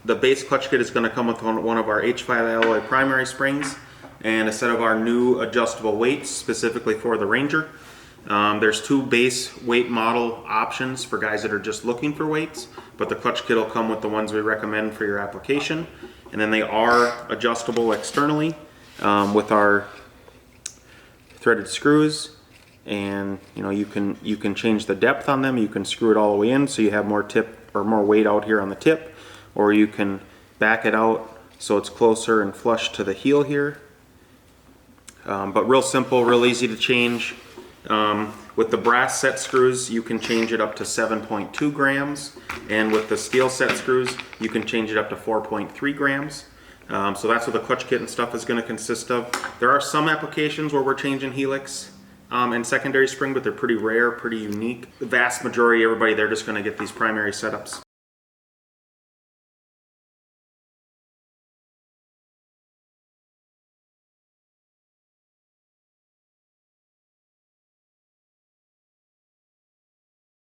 The base clutch kit is going to come with one of our H5 alloy primary springs and a set of our new adjustable weights specifically for the Ranger. There's two base weight model options for guys that are just looking for weights, but the clutch kit will come with the ones we recommend for your application. And then they are adjustable externally with our threaded screws, and you can change the depth on them. You can screw it all the way in so you have more tip or more weight out here on the tip, or you can back it out so it's closer and flush to the heel here. But real simple, real easy to change. With the brass set screws, you can change it up to 7.2 grams, and with the steel set screws, you can change it up to 4.3 grams. So that's what the clutch kit and stuff is going to consist of. There are some applications where we're changing helix and secondary spring, but they're pretty rare, pretty unique. The vast majority, everybody, they're just going to get these primary setups.